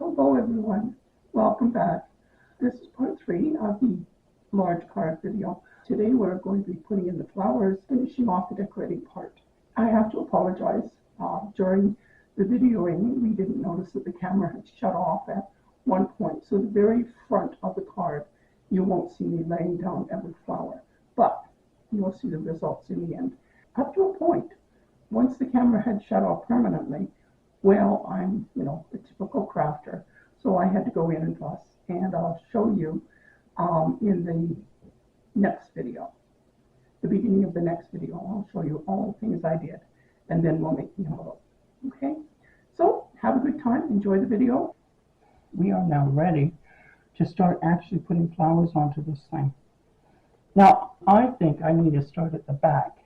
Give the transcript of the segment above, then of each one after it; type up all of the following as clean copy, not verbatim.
Hello everyone, welcome back. This is part 3 of the large card video. Today we're going to be putting in the flowers, finishing off the decorating part. I have to apologize. During the videoing, we didn't notice that the camera had shut off at one point. So the very front of the card, you won't see me laying down every flower, but you'll see the results in the end. Up to a point, once the camera had shut off permanently, well, I'm, a typical crafter, so I had to go in and fuss, and I'll show you in the next video. The beginning of the next video, I'll show you all the things I did, and then we'll make the envelope. Okay, so have a good time, enjoy the video. We are now ready to start actually putting flowers onto this thing. Now, I think I need to start at the back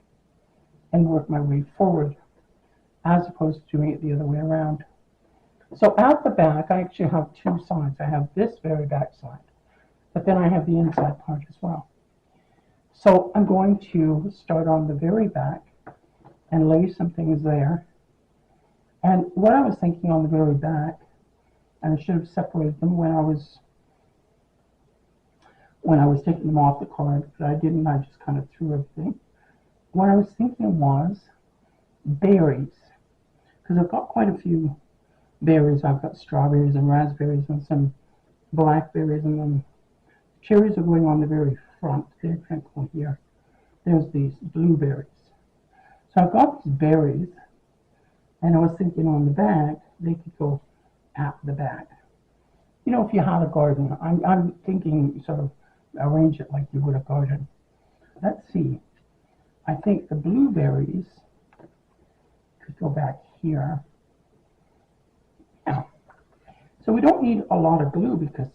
and work my way forward, as opposed to doing it the other way around. So at the back, I actually have two sides. I have this very back side, but then I have the inside part as well. So I'm going to start on the very back and lay some things there. And what I was thinking on the very back, and I should have separated them when I was taking them off the card, but I didn't. I just kind of threw everything. What I was thinking was berries, because I've got quite a few berries. I've got strawberries and raspberries and some blackberries, and then cherries are going on the very front. They're going to go here. There's these blueberries. So I've got these berries, and I was thinking on the back, they could go at the back. You know, if you had a garden, I'm thinking sort of arrange it like you would a garden. Let's see. I think the blueberries could go back here. So we don't need a lot of glue because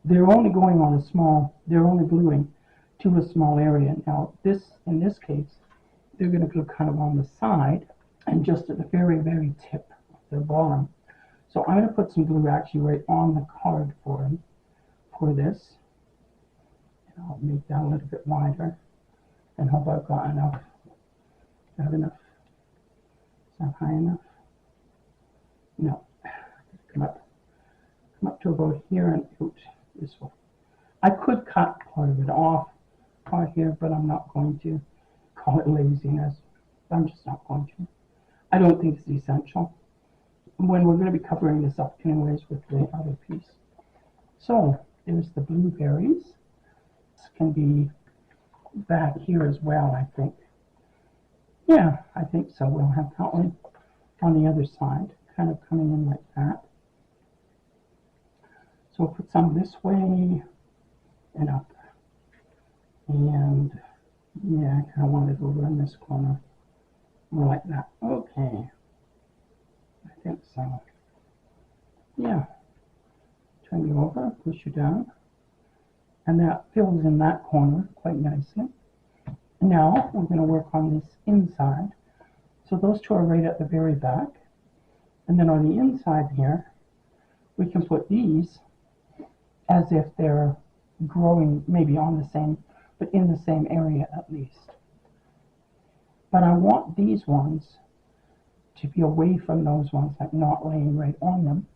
they're only going on a small, they're only gluing to a small area. Now in this case, they're going to glue kind of on the side and just at the very, very tip of the bottom. So I'm going to put some glue actually right on the card for this. And I'll make that a little bit wider and hope I've got enough. Do I have enough? Is that high enough? No. Come up to about here and out this way. I could cut part of it off part here, but I'm not going to. Call it laziness. I'm just not going to. I don't think it's essential when we're going to be covering this up anyways with the other piece. So there's the blueberries. This can be back here as well, I think. Yeah, I think so. We'll have that one on the other side, kind of coming in like that. So we'll put some this way and up. And yeah, I kind of want it over in this corner. More like that. Okay. I think so. Yeah. Turn you over, push you down. And that fills in that corner quite nicely. Now we're going to work on this inside. So those two are right at the very back. And then on the inside here, we can put these as if they're growing maybe on the same, but in the same area at least. But I want these ones to be away from those ones, like not laying right on them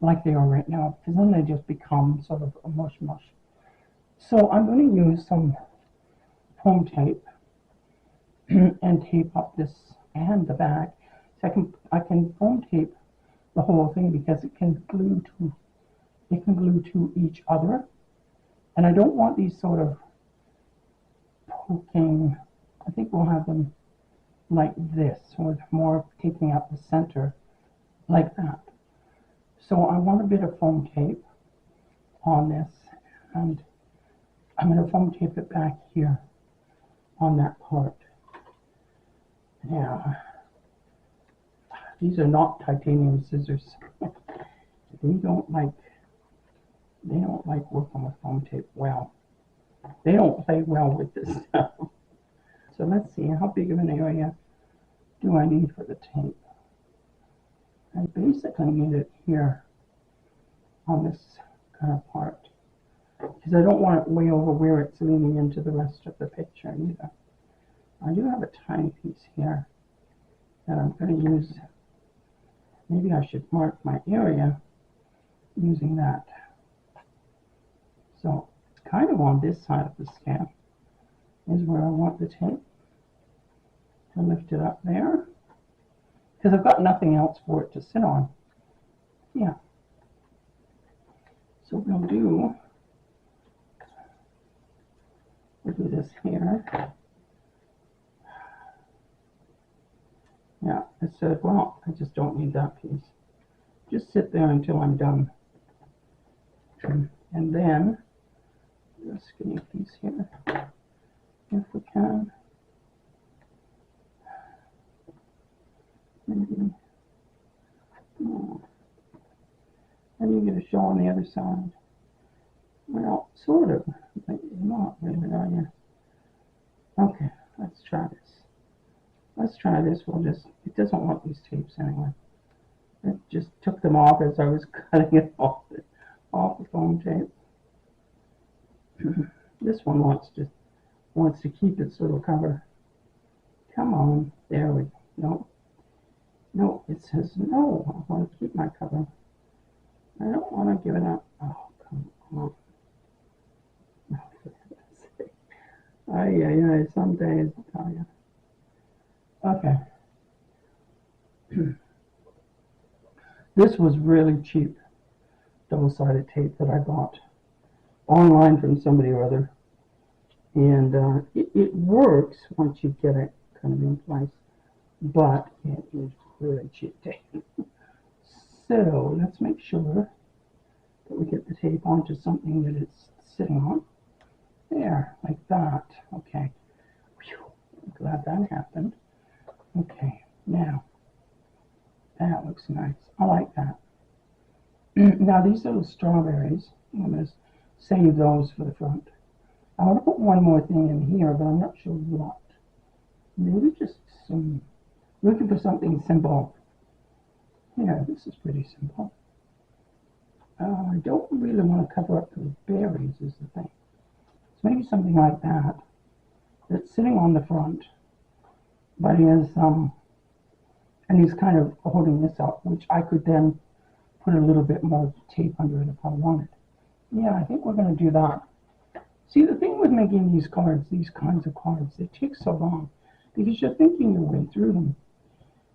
like they are right now, because then they just become sort of a mush. So I'm going to use some foam tape and tape up this and the back. So I can foam tape the whole thing because it can glue to each other. And I don't want these sort of poking. I think we'll have them like this, with more taking up the center like that. So I want a bit of foam tape on this, and I'm going to foam tape it back here on that part. Yeah, these are not titanium scissors. They don't like working with foam tape well. They don't play well with this stuff. So let's see, how big of an area do I need for the tape? I basically need it here on this kind of part, because I don't want it way over where it's leaning into the rest of the picture either. I do have a tiny piece here that I'm going to use Maybe I should mark my area using that. So kind of on this side of the stamp is where I want the tape to lift it up there, because I've got nothing else for it to sit on. Yeah. So we'll do this here. Yeah, I said, well, I just don't need that piece. Just sit there until I'm done. And then this skinny piece here, if we can. Maybe. Oh. How do you get a show on the other side? Well, sort of, but not really, are you? Okay, let's try this. Let's try this. We'll just, it doesn't want these tapes anyway. It just took them off as I was cutting it off the foam tape. This one wants to keep its little cover. Come on, there we go. No, it says no. I want to keep my cover. I don't want to give it up. Oh, come on. Ay, some days, I'll tell you. Okay. This was really cheap double-sided tape that I got online from somebody or other. And it works once you get it kind of in place, but it is really cheap tape. So let's make sure that we get the tape onto something that it's sitting on. There, like that. Okay. Whew. I'm glad that happened. Okay, now that looks nice. I like that. Now these little strawberries, I'm going to save those for the front. I want to put one more thing in here, but I'm not sure what. Maybe just some, looking for something simple. Yeah, this is pretty simple. I don't really want to cover up those berries is the thing. So maybe something like that, that's sitting on the front, but is, and he's kind of holding this up, which I could then put a little bit more tape under it if I wanted. Yeah, I think we're going to do that. See, the thing with making these cards, these kinds of cards, they take so long because you're thinking your way through them.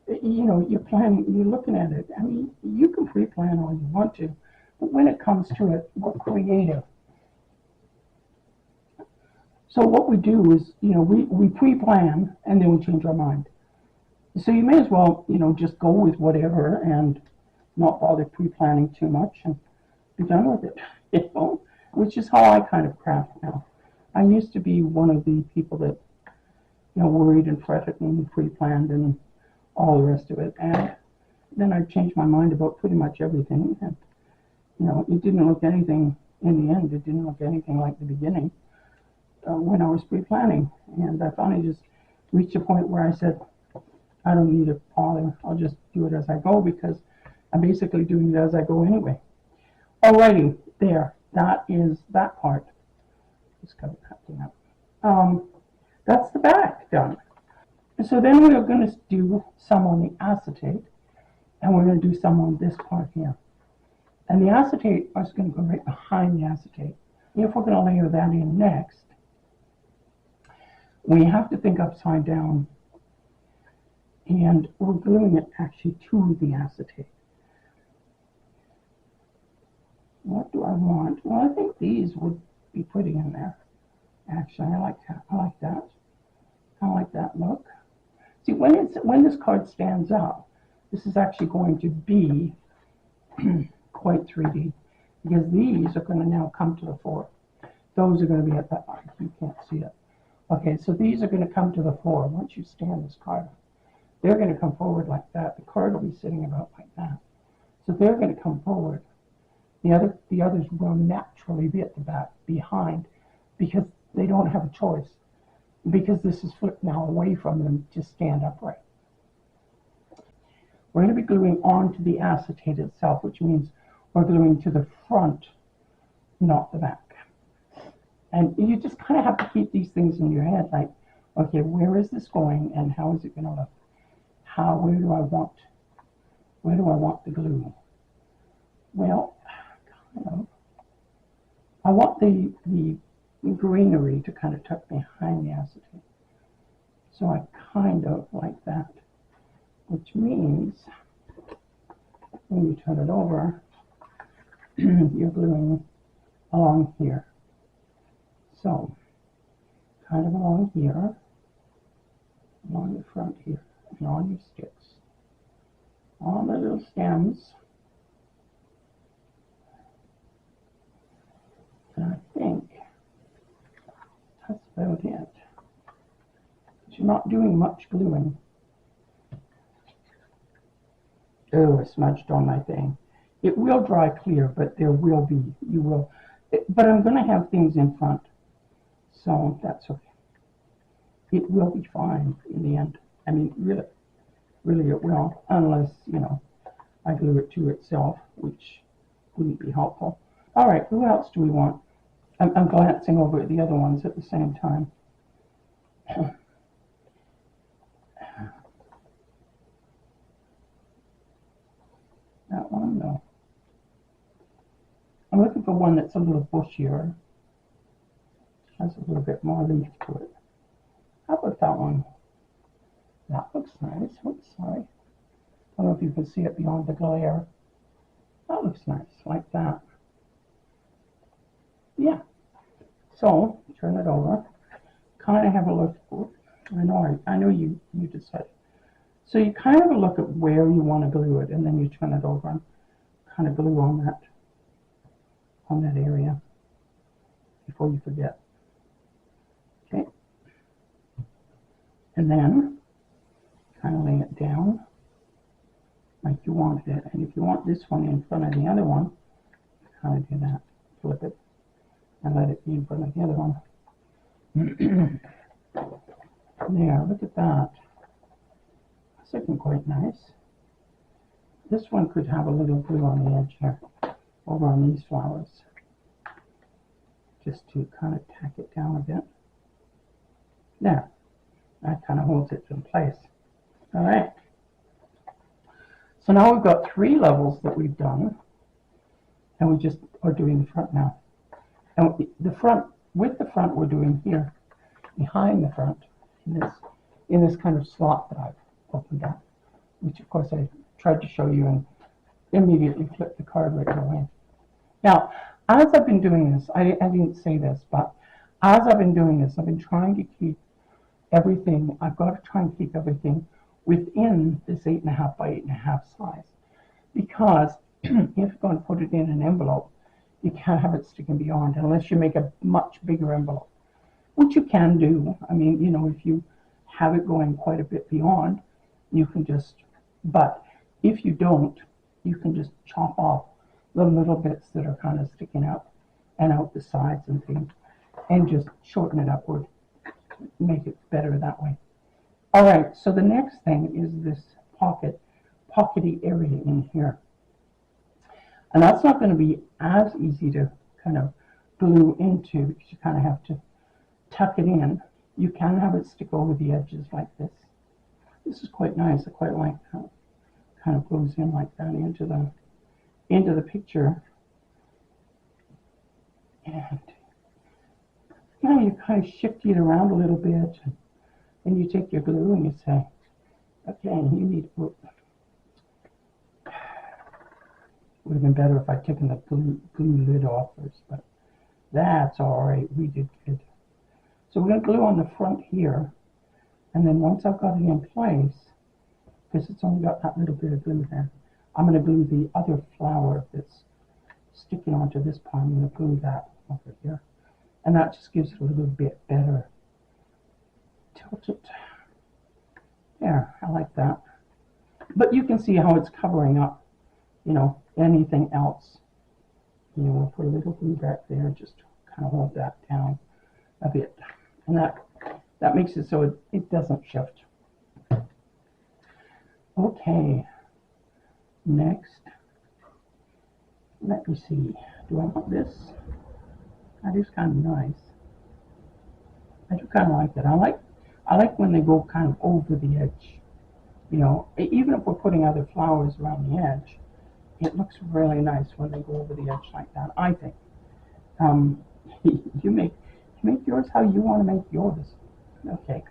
You know, you're planning, you're looking at it. I mean, you can pre-plan all you want to, but when it comes to it, we're creative. So what we do is, you know, we pre-plan and then we change our mind. So you may as well, you know, just go with whatever and not bother pre-planning too much and be done with it, you know, which is how I kind of craft now. I used to be one of the people that, you know, worried and fretted and pre-planned and all the rest of it. And then I changed my mind about pretty much everything. And, you know, it didn't look anything, in the end, it didn't look anything like the beginning when I was pre-planning. And I finally just reached a point where I said, I don't need to bother. I'll just do it as I go because I'm basically doing it as I go anyway. Alrighty, there. That is that part. Just cover that thing up. That's the back done. So then we're going to do some on the acetate, and we're going to do some on this part here. And the acetate is going to go right behind the acetate. If we're going to layer that in next, we have to think upside down, and we're gluing it actually to the acetate. What do I want? Well, I think these would be pretty in there. Actually, I like that. I like that. I like that look. See, when this card stands up, this is actually going to be quite 3D because these are going to now come to the fore. Those are going to be at the, you can't see it. Okay, so these are going to come to the fore once you stand this card up. They're going to come forward like that. The card will be sitting about like that. So they're going to come forward. The others will naturally be at the back, behind, because they don't have a choice. Because this is flipped now away from them to stand upright. We're going to be gluing onto the acetate itself, which means we're gluing to the front, not the back. And you just kind of have to keep these things in your head, like, okay, where is this going and how is it going to look? Where do I Where do I want the glue? Well, kind of. I want the greenery to kind of tuck behind the acetate. So I kind of like that, which means when you turn it over, you're gluing along here. So, kind of along here, along the front here, and on your sticks, on the little stems. And I think that's about it. But you're not doing much gluing. Oh, I smudged on my thing. It will dry clear, but there will be, but I'm going to have things in front. So that's okay. It will be fine in the end. I mean, really it will, unless, I glue it to itself, which wouldn't be helpful. All right, who else do we want? I'm glancing over at the other ones at the same time. That one, no. I'm looking for one that's a little bushier. Has a little bit more leaf to it. How about that one? That looks nice. Oops, sorry. I don't know if you can see it beyond the glare. That looks nice, like that. Yeah. So, turn it over. Kind of have a look. I know you decided. So you kind of have a look at where you want to glue it, and then you turn it over and kind of glue on that area before you forget. Okay. And then kind of lay it down like you wanted it. And if you want this one in front of the other one, kind of do that. Flip it and let it be in front of the other one. There, look at that. It's looking quite nice. This one could have a little glue on the edge here, over on these flowers, just to kind of tack it down a bit. There, that kind of holds it in place. All right. So now we've got 3 levels that we've done, and we just are doing the front now. And with the front, we're doing here, behind the front, in this kind of slot that I've opened up, which of course I tried to show you and immediately flipped the card right away. Now, as I've been doing this, I didn't say this, but as I've been doing this, I've been trying to keep everything, I've got to try and keep everything within this 8.5 by 8.5 size, because if you're going to put it in an envelope, you can't have it sticking beyond unless you make a much bigger envelope, which you can do. I mean, if you have it going quite a bit beyond, you can just, but if you don't, you can just chop off the little bits that are kind of sticking up and out the sides and things, and just shorten it upward, make it better that way. All right, so the next thing is this pockety area in here. And that's not going to be as easy to kind of glue into, because you kind of have to tuck it in. You can have it stick over the edges like this. This is quite nice. I quite like how it kind of goes in like that into the picture. And you kind of shift it around a little bit, and you take your glue and you say, okay, you need to. Would have been better if I'd taken the glue lid off first, but that's all right. We did good. So we're going to glue on the front here, and then once I've got it in place, because it's only got that little bit of glue there, I'm going to glue the other flower that's sticking onto this part. I'm going to glue that over here, and that just gives it a little bit better. Tilt it. There, I like that. But you can see how it's covering up, anything else. We'll put a little glue back there just to kind of hold that down a bit. And that makes it so it doesn't shift. Okay, next, let me see. Do I want this? That is kind of nice. I do kind of like that. I like when they go kind of over the edge. You know, even if we're putting other flowers around the edge, it looks really nice when they go over the edge like that, I think. Um, you make yours how you want to make yours. Okay.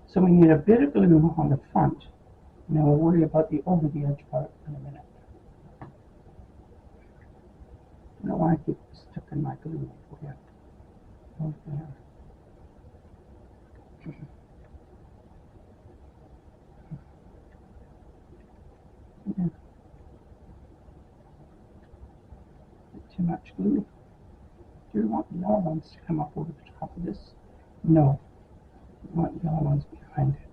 So we need a bit of glue on the front, and then we'll worry about the over the edge part in a minute. I don't want to keep sticking my glue over here. Over there. Yeah. Too much glue. Do you want the yellow ones to come up over the top of this? No. You want the yellow ones behind it.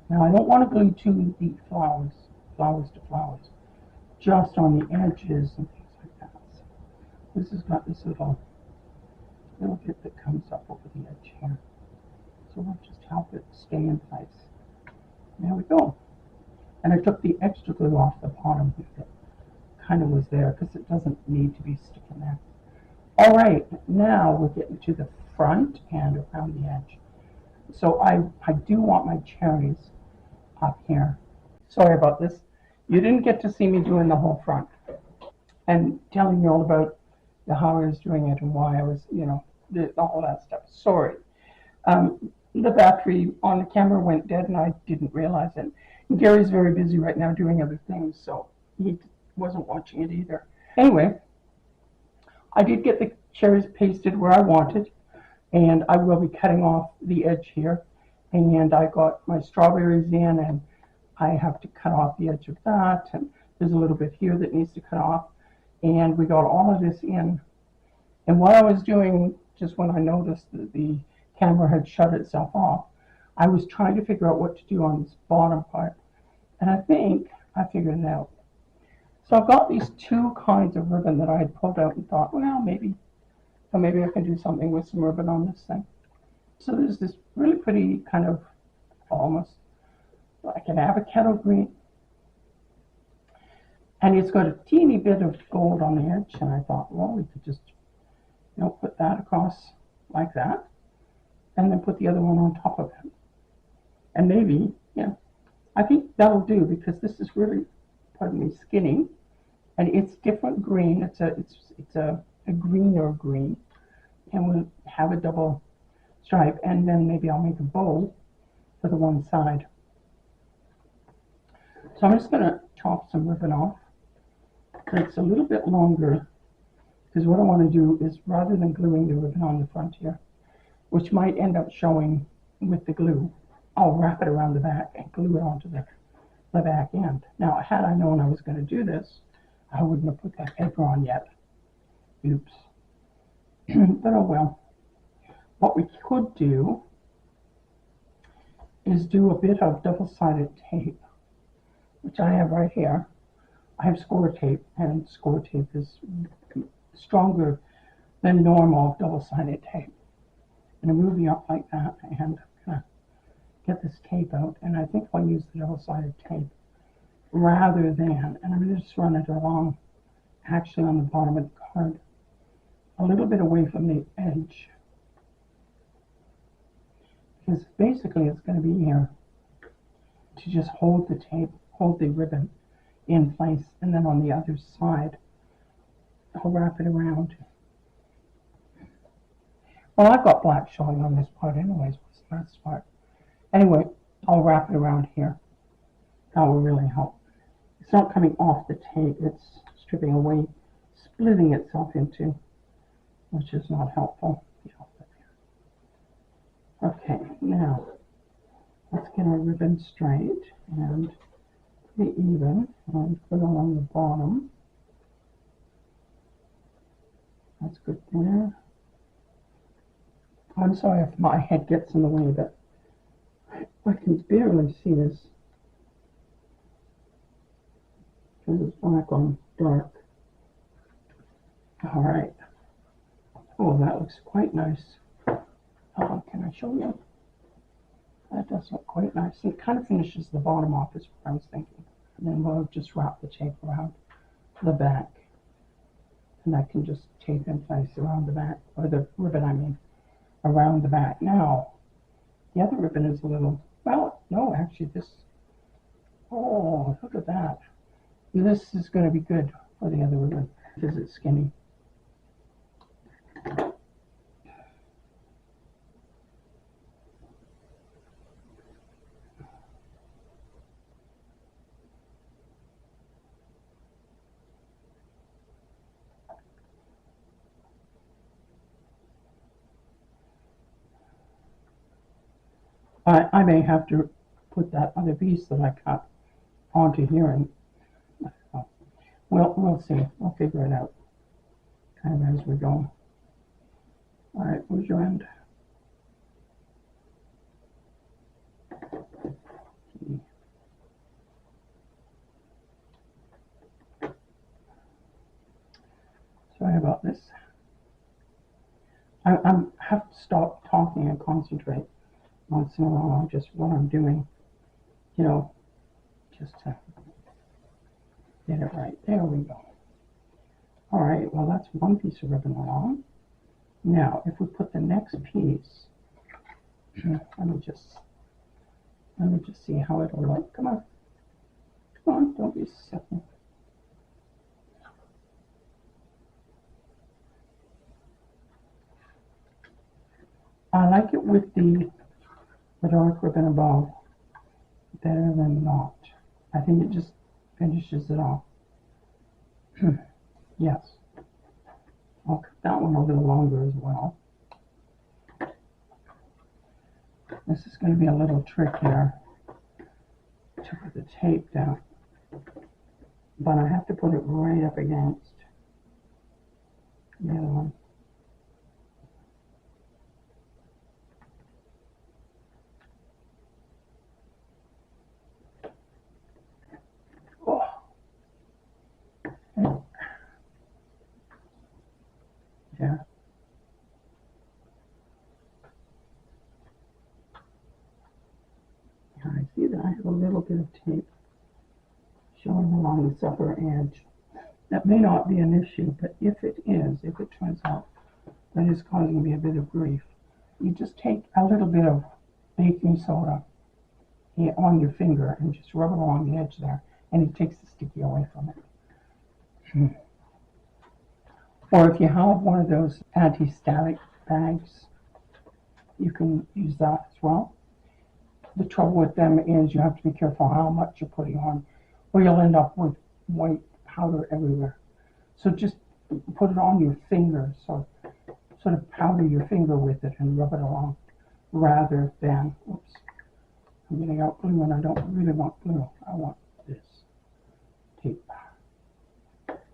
Now I don't want to glue too deep flowers to flowers, just on the edges and things like that. So this has got this little bit that comes up over the edge here. So we'll just help it stay in place. There we go. And I took the extra glue off the bottom that kind of was there because it doesn't need to be sticking there. All right, now we're getting to the front and around the edge. So I do want my cherries up here. Sorry about this. You didn't get to see me doing the whole front and telling you all about how I was doing it and why I was, you know, all that stuff. Sorry. The battery on the camera went dead and I didn't realize it. And Gary's very busy right now doing other things, so he wasn't watching it either. Anyway, I did get the cherries pasted where I wanted, and I will be cutting off the edge here. And I got my strawberries in, and I have to cut off the edge of that, and there's a little bit here that needs to cut off. And we got all of this in. And what I was doing, just when I noticed that the camera had shut itself off, I was trying to figure out what to do on this bottom part. And I think I figured it out. So I've got these two kinds of ribbon that I had pulled out and thought, well, maybe I can do something with some ribbon on this thing. So there's this really pretty kind of almost like an avocado green. And it's got a teeny bit of gold on the edge. And I thought, well, we could just, you know, put that across like that. And then put the other one on top of it. And maybe, yeah, I think that'll do because this is really, pardon me, skinny. And it's different green. It's a greener green. And we'll have a double stripe. And then maybe I'll make a bow for the one side. So I'm just going to chop some ribbon off. It's a little bit longer because what I want to do is rather than gluing the ribbon on the front here, which might end up showing with the glue, I'll wrap it around the back and glue it onto the back end. Now, had I known I was going to do this, I wouldn't have put that paper on yet. Oops. But oh well. What we could do is do a bit of double-sided tape, which I have right here. I have score tape, and score tape is stronger than normal double-sided tape. And I'm moving up like that, and I'm gonna get this tape out, and I think I'll use the double-sided tape rather than, and I'm gonna just run it along, actually on the bottom of the card, a little bit away from the edge, because basically it's going to be here to just hold the tape, hold the ribbon in place, and then on the other side, I'll wrap it around. Well, I've got black showing on this part anyways, what's the last part? Anyway, I'll wrap it around here. That will really help. It's not coming off the tape, it's stripping away, splitting itself into, which is not helpful. Okay, now, let's get our ribbon straight and pretty even, and put it along the bottom. That's good there. I'm sorry if my head gets in the way, but I can barely see this because it's black on dark. All right. Oh, that looks quite nice. Can I show you? That does look quite nice. It kind of finishes the bottom off is what I was thinking. And then we'll just wrap the tape around the back. And that can just tape in place around the back, or the ribbon, I mean, around the back. Now, the other ribbon is a little, well, No, actually this, oh, look at that. This is going to be good for the other ribbon because it's skinny. I may have to put that other piece that I cut onto here, and we'll see. We'll figure it out kind of as we go. All right, where's your end? Sorry about this. I have to stop talking and concentrate once in a while on just what I'm doing, you know, just to get it right. There we go. All right, well, that's one piece of ribbon along. Now, if we put the next piece, let me just see how it'll look. Come on. Come on, don't be silly. I like it with the dark ribbon above better than not. I think it just finishes it off. Yes. I'll cut that one a little longer as well. This is going to be a little trick here to put the tape down. But I have to put it right up against the other one. Yeah. I see that I have a little bit of tape showing along this upper edge. That may not be an issue, but if it turns out that is causing me a bit of grief, you just take a little bit of baking soda on your finger and just rub it along the edge there, and it takes the sticky away from it. Or if you have one of those anti-static bags, you can use that as well. The trouble with them is you have to be careful how much you're putting on, or you'll end up with white powder everywhere. So just put it on your finger, so sort of powder your finger with it and rub it along, rather than, oops, I'm getting out glue and I don't really want glue. I want this tape.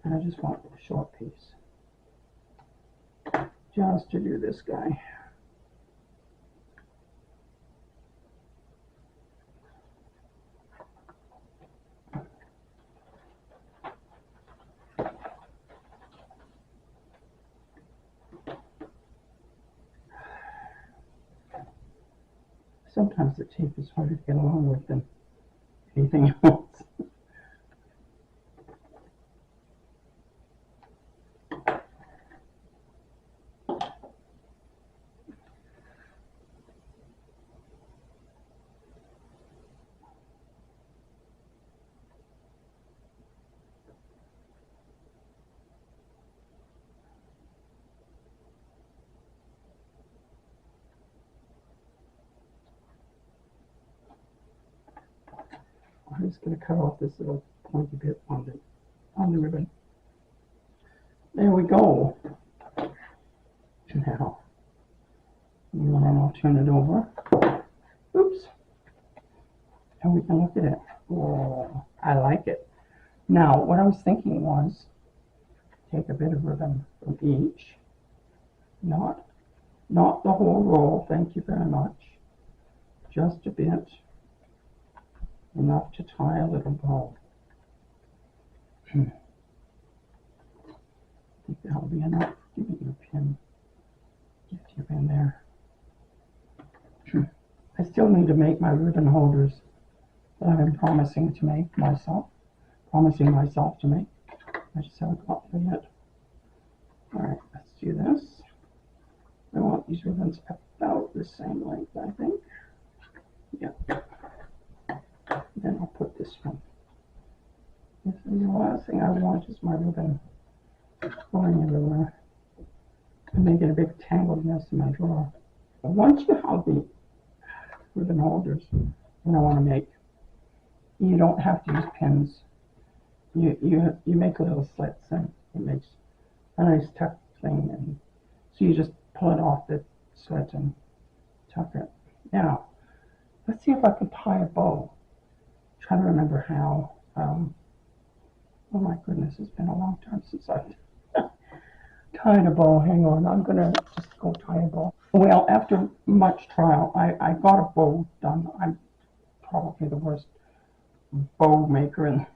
And I just want a short piece. Just to do this guy. Sometimes the tape is harder to get along with than anything else. I'm just going to cut off this little pointy bit on the ribbon. There we go. Now, and then I'll turn it over. Oops. And we can look at it. Oh, I like it. Now, what I was thinking was take a bit of ribbon from each. Not the whole roll, thank you very much. Just a bit. Enough to tie a little bow. I think that'll be enough. Give me your pin. Get your pin there. I still need to make my ribbon holders that I've been promising myself to make. I just haven't got there yet. Alright, let's do this. I want these ribbons about the same length, I think. Yep. then I'll put this one. This is the last thing I want is my ribbon going everywhere and making a big tangled mess in my drawer. But once you have the ribbon holders that I want to make, you don't have to use pins. You make little slits and it makes a nice tuck thing, and so you just pull it off the slit and tuck it. Now, let's see if I can tie a bow. I'm trying to remember how. Oh my goodness, it's been a long time since I've tied a bow. Hang on, I'm gonna just go tie a bow. Well, after much trial, I got a bow done. I'm probably the worst bow maker in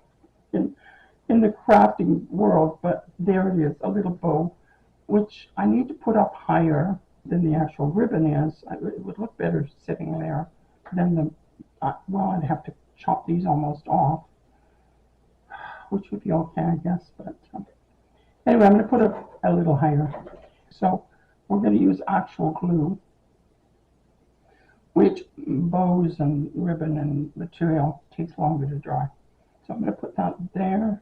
the crafting world, but there it is, a little bow, which I need to put up higher than the actual ribbon is. It would look better sitting there than the, well, I'd have to chop these almost off, which would be okay, I guess, but anyway, I'm going to put it a little higher. So we're going to use actual glue, which bows and ribbon and material takes longer to dry. So I'm going to put that there.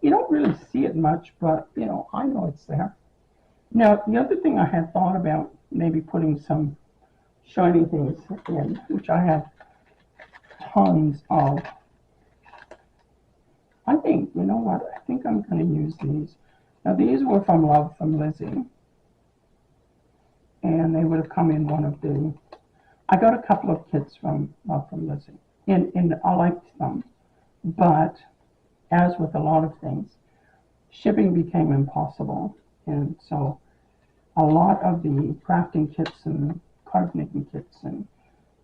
You don't really see it much, but you know, I know it's there. Now, the other thing I had thought about maybe putting some shiny things in, which I have tons of. I think, you know what, I think I'm going to use these. Now, these were from Love from Lizzie, and they would have come in one of the, I got a couple of kits from Love from Lizzie, and I liked them, but as with a lot of things, shipping became impossible, and so a lot of the crafting kits and card making kits and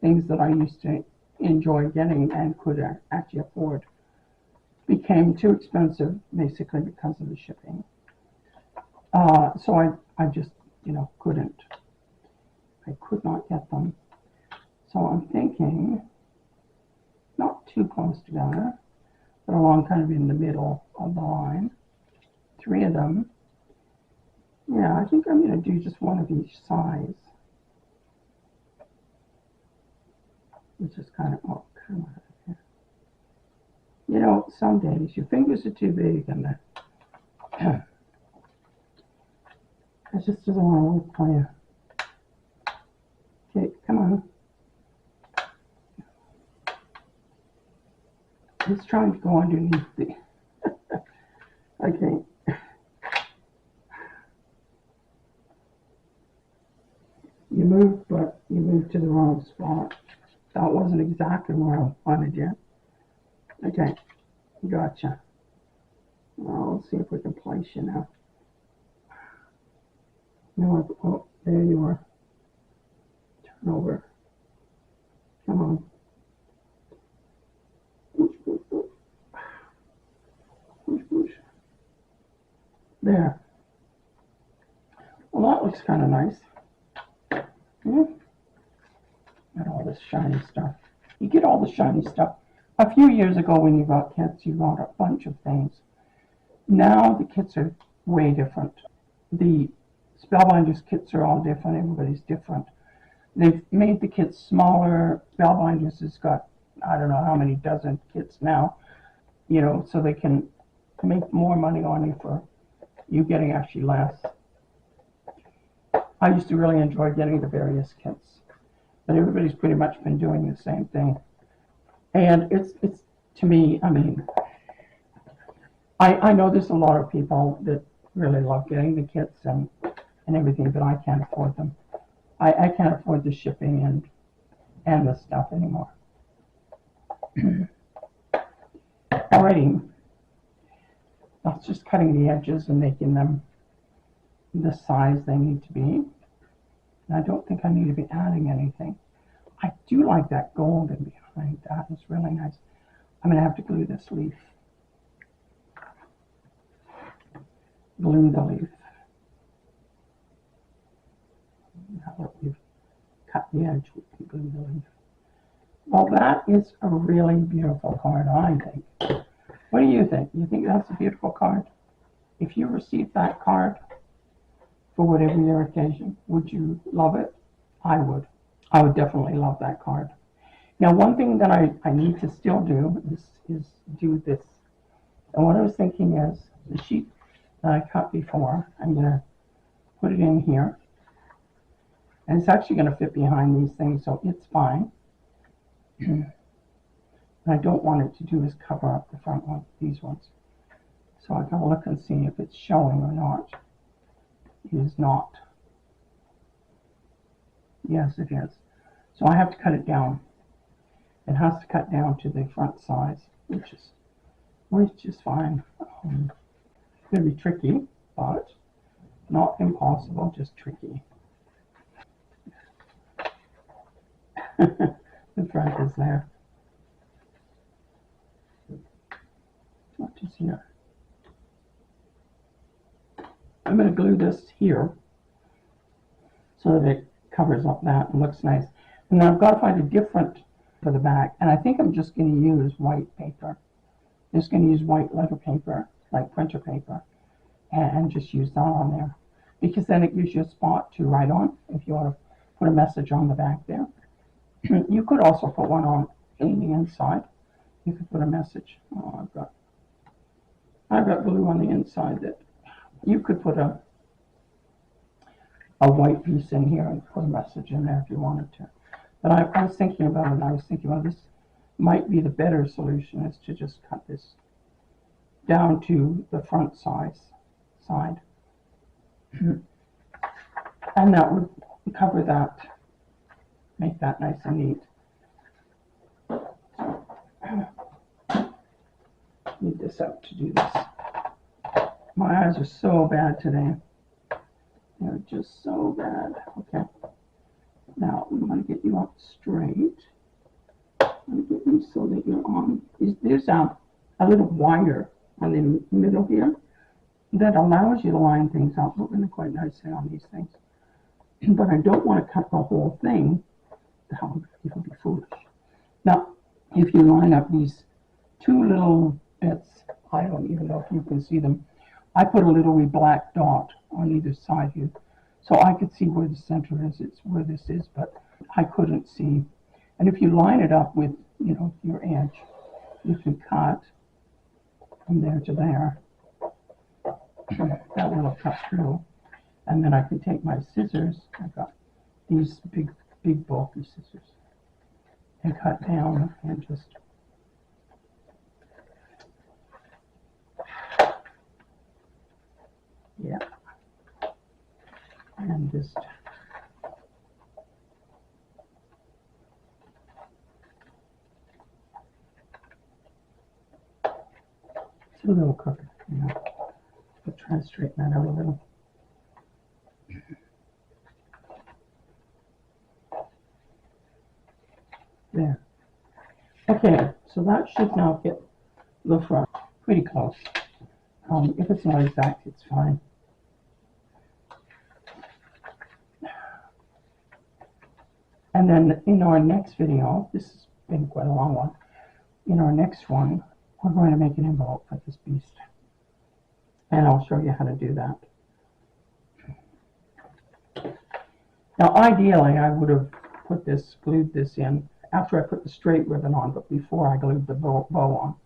things that I used to enjoy getting and could actually afford became too expensive, basically because of the shipping. So I just, you know, couldn't. I could not get them. So I'm thinking, not too close together, but along kind of in the middle of the line. 3 of them. Yeah, I think I'm going to do just one of each size. Which is kind of, oh, come on. You know, some days your fingers are too big and it just doesn't want to work for you. Okay, come on. It's trying to go underneath the, okay. You moved, but you moved to the wrong spot. That wasn't exactly where I wanted you. Okay, gotcha. Well, let's see if we can place you now. No, oh, there you are. Turn over. Come on. There. Well, that looks kind of nice. Yeah. Got all this shiny stuff. You get all the shiny stuff. A few years ago when you got kits, you got a bunch of things. Now the kits are way different. The Spellbinders kits are all different. Everybody's different. They've made the kits smaller. Spellbinders has got, I don't know how many dozen kits now, you know, so they can make more money on you for you getting actually less. I used to really enjoy getting the various kits, but everybody's pretty much been doing the same thing. And it's to me, I mean, I know there's a lot of people that really love getting the kits and everything, but I can't afford them. I can't afford the shipping and the stuff anymore. Alrighty. That's just cutting the edges and making them the size they need to be. And I don't think I need to be adding anything. I do like that golden behind that. It's really nice. I'm going to have to glue this leaf. Glue the leaf. Now that we've cut the edge, we can glue the leaf. Well, that is a really beautiful card, I think. What do you think? You think that's a beautiful card? If you received that card for whatever your occasion, would you love it? I would. I would definitely love that card. Now, one thing that I need to still do is do this. And what I was thinking is the sheet that I cut before, I'm going to put it in here. And it's actually going to fit behind these things, so it's fine. And I don't want it to do is cover up the front one, these ones. So I gotta look and see if it's showing or not. It is not. Yes, it is. So I have to cut it down. It has to cut down to the front size, which is fine. It's gonna be tricky, but not impossible, just tricky. The front is there. What is here? I'm going to glue this here so that it covers up that and looks nice. And then I've got to find a different for the back. And I think I'm just going to use white paper. I'm just going to use white letter paper, like printer paper, and just use that on there. Because then it gives you a spot to write on if you want to put a message on the back there. You could also put one on in the inside. You could put a message. Oh, I've got glue on the inside that you could put a white piece in here and put a message in there if you wanted to. But I was thinking about it, and I was thinking, well, this might be the better solution, is to just cut this down to the front side. And that would cover that, make that nice and neat. Need this out to do this. My eyes are so bad today. They're just so bad. Okay. Now I'm going to get you up straight. I'm going to get you so that you're on. There's a little wire on the middle here that allows you to line things up really quite nicely on these things. But I don't want to cut the whole thing. That would be foolish. Now, if you line up these two little bits, I don't even know if you can see them. I put a little wee black dot on either side here, so I could see where the center is. It's where this is, but I couldn't see. And if you line it up with, your edge, you can cut from there to there. That will cut through, and then I can take my scissors. I've got these big bulky scissors, and cut down and just. Yeah, and just it's a little crooked, but try to straighten that out a little. There. Okay, so that should now get the front pretty close. If it's not exact, it's fine. And then in our next video, this has been quite a long one, in our next one, we're going to make an envelope for this beast. And I'll show you how to do that. Now, ideally, I would have glued this in after I put the straight ribbon on, but before I glued the bow on.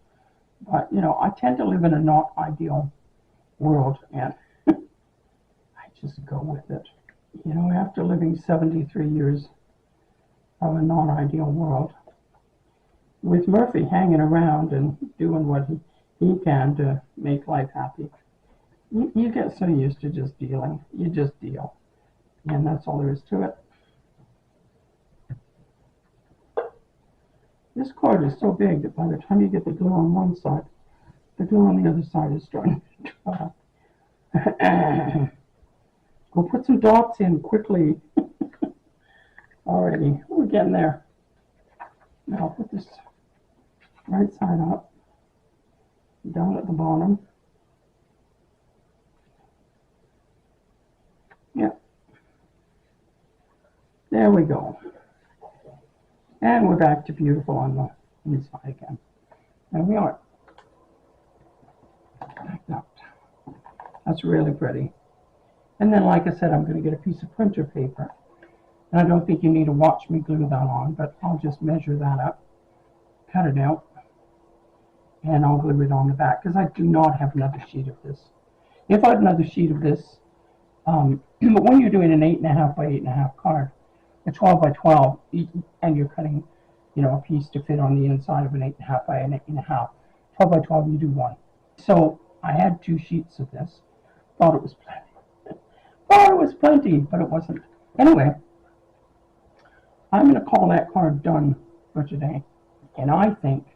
But, I tend to live in a not ideal world, and I just go with it. After living 73 years of a non-ideal world, with Murphy hanging around and doing what he can to make life happy, you get so used to just dealing. You just deal. And that's all there is to it. This cord is so big that by the time you get the glue on one side, the glue on the other side is starting to dry. Go put some dots in quickly. Alrighty, we're getting there. Now I'll put this right side up, down at the bottom. Yep. There we go. And we're back to beautiful on the inside again. There we are. Like that. That's really pretty. And then, like I said, I'm going to get a piece of printer paper And I don't think you need to watch me glue that on, but I'll just measure that up, cut it out, and I'll glue it on the back because I do not have another sheet of this. If I had another sheet of this, but when you're doing an 8.5 by 8.5 card, a 12 by 12, and you're cutting, a piece to fit on the inside of an 8.5 by an 8.5, 12 by 12, you do one. So I had 2 sheets of this. Thought it was plenty. Thought it was plenty, but it wasn't. Anyway, I'm going to call that card done for today. And I think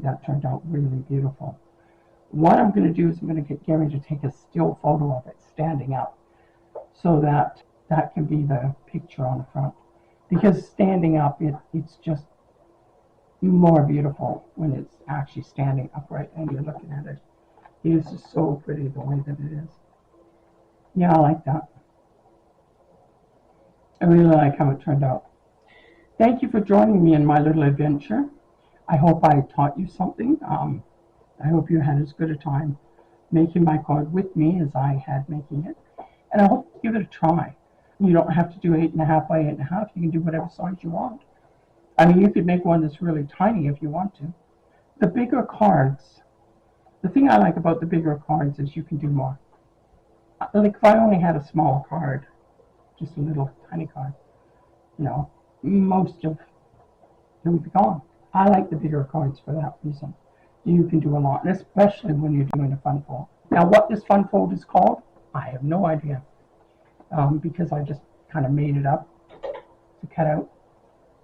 that turned out really beautiful. What I'm going to do is I'm going to get Gary to take a still photo of it standing up so that that can be the picture on the front. Because standing up, it's just more beautiful when it's actually standing upright and you're looking at it. It is just so pretty the way that it is. Yeah, I like that. I really like how it turned out. Thank you for joining me in my little adventure. I hope I taught you something. I hope you had as good a time making my card with me as I had making it. And I hope you give it a try. You don't have to do 8.5 by 8.5. You can do whatever size you want. I mean, you could make one that's really tiny if you want to. The bigger cards, the thing I like about the bigger cards is you can do more. Like if I only had a small card, just a little tiny card, most of it would be gone. I like the bigger cards for that reason. You can do a lot, and especially when you're doing a fun fold. Now, what this fun fold is called, I have no idea, because I just kind of made it up to cut out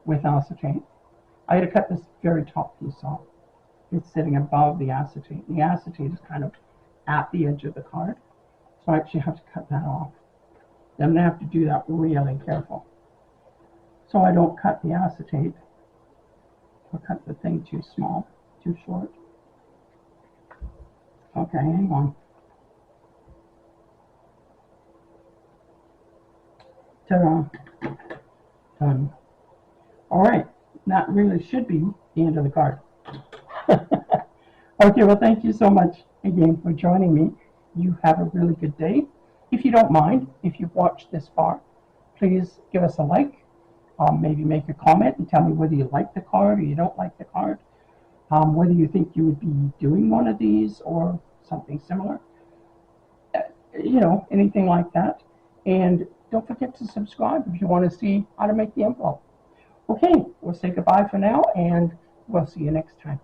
with acetate. I had to cut this very top piece off. It's sitting above the acetate. The acetate is kind of at the edge of the card, so I actually have to cut that off. I'm going to have to do that really careful, so I don't cut the acetate or cut the thing too small, too short. Okay, hang on. Ta-da. Done. All right, that really should be the end of the card. Okay, well, thank you so much again for joining me. You have a really good day. If you don't mind, if you've watched this far, please give us a like. Maybe make a comment and tell me whether you like the card or you don't like the card. Whether you think you would be doing one of these or something similar. Anything like that. And don't forget to subscribe if you want to see how to make the envelope. Okay, we'll say goodbye for now, and we'll see you next time.